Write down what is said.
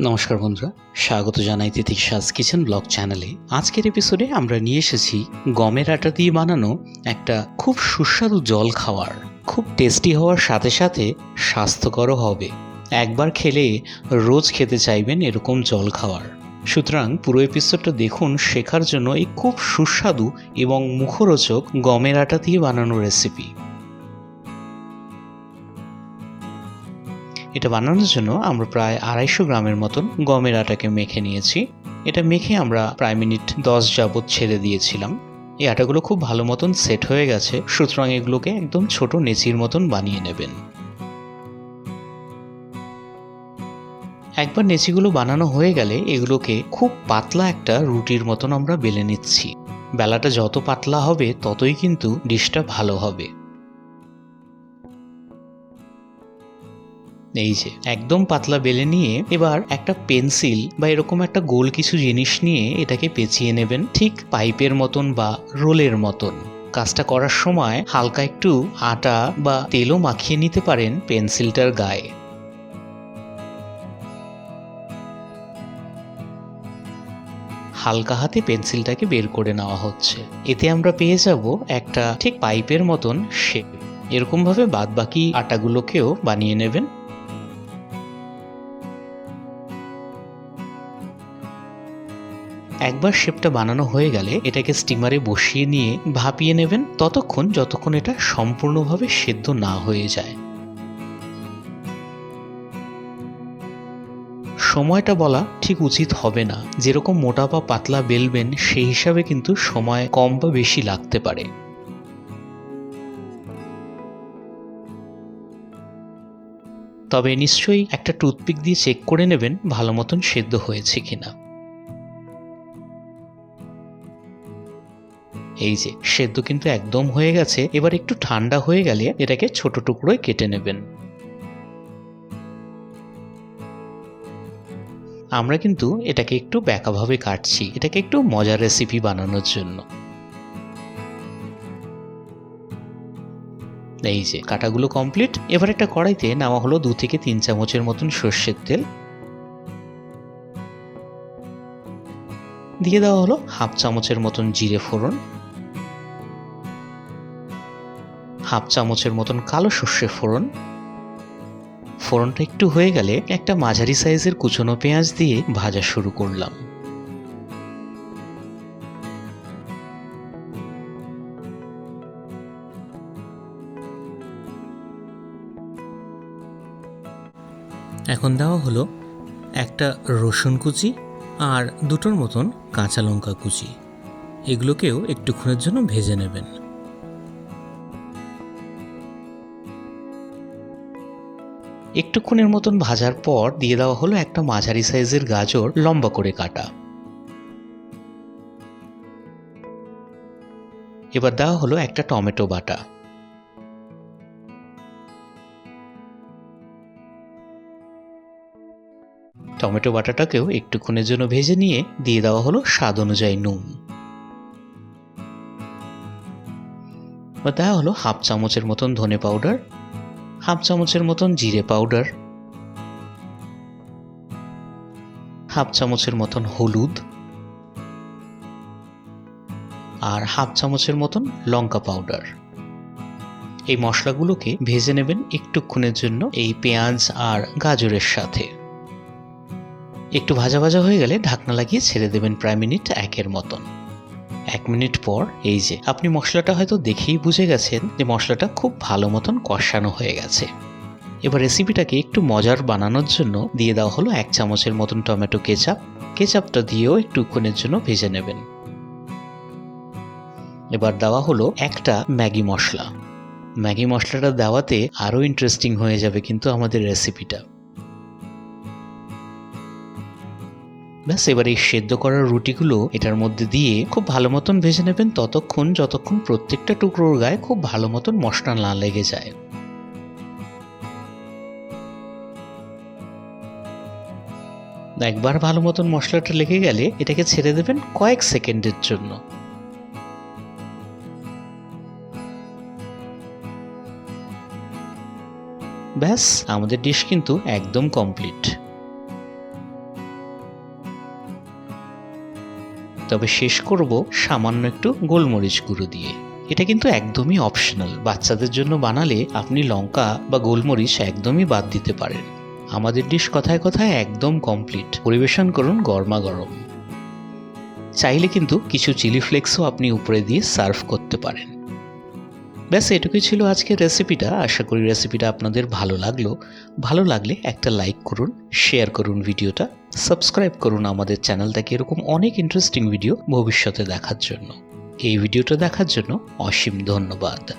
নমস্কার বন্ধুরা, স্বাগত জানাই তিতিক্ষাস কিচেন ব্লগ চ্যানেলে। আজকের এপিসোডে আমরা নিয়ে এসেছি গমের আটা দিয়ে বানানো একটা খুব সুস্বাদু জল খাওয়ার। খুব টেস্টি হওয়ার সাথে সাথে স্বাস্থ্যকরও হবে। একবার খেলে রোজ খেতে চাইবেন এরকম জল খাওয়ার। সুতরাং পুরো এপিসোডটা দেখুন শেখার জন্য এই খুব সুস্বাদু এবং মুখরোচক গমের আটা দিয়ে বানানো রেসিপি। এটা বানানোর জন্য আমরা প্রায় 250 গ্রামের মতন গমের আটাকে মেখে নিয়েছি। এটা মেখে আমরা প্রায় মিনিট 10 যাবত ছেড়ে দিয়েছিলাম। এই আটাগুলো খুব ভালো মতন সেট হয়ে গেছে, সুতরাং এগুলোকে একদম ছোট নেচির মতন বানিয়ে নেবেন। একবার নেচিগুলো বানানো হয়ে গেলে এগুলোকে খুব পাতলা একটা রুটির মতন আমরা বেলে নিচ্ছি। বেলাটা যত পাতলা হবে ততই কিন্তু ডিশটা ভালো হবে। এই যে একদম পাতলা বেলে নিয়ে এবার একটা পেন্সিল বা এরকম একটা গোল কিছু জিনিস নিয়ে এটাকে পেঁচিয়ে নেবেন, ঠিক পাইপের মতন বা রোলের মতন। কাজটা করার সময় হালকা একটু আটা বা তেলও মাখিয়ে নিতে পারেন পেন্সিলটার গায়ে। হালকা হাতে পেন্সিলটাকে বের করে নেওয়া হচ্ছে। এতে আমরা পেয়ে যাব একটা ঠিক পাইপের মতন শেপ। এরকম ভাবে বাদ বাকি আটাগুলোকেও বানিয়ে নেবেন। একবার শেপটা বানানো হয়ে গেলে এটাকে স্টিমারে বসিয়ে নিয়ে ভাপিয়ে নেবেন ততক্ষণ যতক্ষণ এটা সম্পূর্ণভাবে সেদ্ধ না হয়ে যায়। সময়টা বলা ঠিক উচিত হবে না, যেরকম মোটা বা পাতলা বেলবেন সেই হিসাবে কিন্তু সময় কম বা বেশি লাগতে পারে। তবে নিশ্চয়ই একটা টুথপিক দিয়ে চেক করে নেবেন ভালো মতন সেদ্ধ হয়েছে কিনা। এই যে সেদ্ধ কিন্তু একদম হয়ে গেছে। এবার একটু ঠান্ডা হয়ে গেলে এটাকে ছোট টুকরোয় কেটে নেবেন। আমরা কিন্তু এটাকে একটু ব্যাকাভাবে কাটছি, এটাকে একটু মজার রেসিপি বানানোর জন্য। এই যে কাটাগুলো কমপ্লিট। এবার একটা কড়াইতে নেওয়া হলো 2 থেকে 3 চামচের মতন সর্ষের তেল। দিয়ে দেওয়া হলো হাফ চামচের মতন জিরে ফোড়ন, হাফ চামচের মতন কালো সর্ষে ফোড়ন। ফোড়নটা একটু হয়ে গেলে একটা মাঝারি সাইজের কুচনো পেঁয়াজ দিয়ে ভাজা শুরু করলাম। এখন দেওয়া হলো একটা রসুন কুচি আর দুটোর মতন কাঁচা লঙ্কা কুচি। এগুলোকেও একটুক্ষণের জন্য ভেজে নেবেন। একটুক্ষণের মতন ভাজার পর দিয়ে দেওয়া হলো একটা মাঝারি সাইজের গাজর লম্বা করে কাটা। এবার দেওয়া হলো একটা টমেটো বাটা। টমেটো বাটাটাকেও একটুক্ষণের জন্য ভেজে নিয়ে দিয়ে দেওয়া হলো স্বাদ অনুযায়ী নুন। এবার দেওয়া হলো হাফ চামচের মতন ধনে পাউডার, হাফ চামচের মতন জিরে পাউডার, হাফ চামচের মতন হলুদ আর হাফ চামচের মতন লঙ্কা পাউডার। এই মশলাগুলোকে ভেজে নেবেন একটুক্ষণের জন্য এই পেঁয়াজ আর গাজরের সাথে। একটু ভাজা ভাজা হয়ে গেলে ঢাকনা লাগিয়ে ছেড়ে দেবেন প্রায় মিনিট 1 মতন। 1 মিনিট পর এই যে আপনি মশলাটা হয়তো দেখেই বুঝে গেছেন যে মশলাটা খুব ভালো মতন কষানো হয়ে গেছে। এবার রেসিপিটাকে একটু মজার বানানোর জন্য দিয়ে দেওয়া হলো 1 চামচের মতন টমেটো কেচাপ। কেচাপটা দিয়েও একটুক্ষণের জন্য ভেজে নেবেন। এবার দেওয়া হলো একটা ম্যাগি মশলা। ম্যাগি মশলাটা দেওয়াতে আরও ইন্টারেস্টিং হয়ে যাবে কিন্তু আমাদের রেসিপিটা। ব্যাস এবার এই সেদ্ধ করার রুটিগুলো এটার মধ্যে দিয়ে খুব ভালো মতন ভেজে নেবেন যতক্ষণ প্রত্যেকটা টুকরোর গায়ে খুব ভালো মতন মশলা না লেগে যায়। একবার ভালো মতন মশলাটা লেগে গেলে এটাকে ছেড়ে দেবেন কয়েক সেকেন্ডের জন্য। ব্যাস আমাদের ডিশ কিন্তু একদম কমপ্লিট। তবে শেষ করব সামান্য একটু গোলমরিচ গুঁড়ো দিয়ে। এটা কিন্তু একদমই অপশনাল, বাচ্চাদের জন্য বানালে আপনি লঙ্কা বা গোলমরিচ একদমই বাদ দিতে পারেন। আমাদের ডিশ কথায় কথায় একদম কমপ্লিট। পরিবেশন করুন গরমা গরম। চাইলে কিন্তু কিছু চিলি ফ্লেক্সও আপনি উপরে দিয়ে সার্ভ করতে পারেন। ব্যাস এটুকুই ছিল আজকের রেসিপিটা। আশা করি রেসিপিটা আপনাদের ভালো লাগলো। ভালো লাগলে একটা লাইক করুন, শেয়ার করুন ভিডিওটা, সাবস্ক্রাইব করুন আমাদের চ্যানেলটাকে এরকম অনেক ইন্টারেস্টিং ভিডিও ভবিষ্যতে দেখার জন্য। এই ভিডিওটা দেখার জন্য অসীম ধন্যবাদ।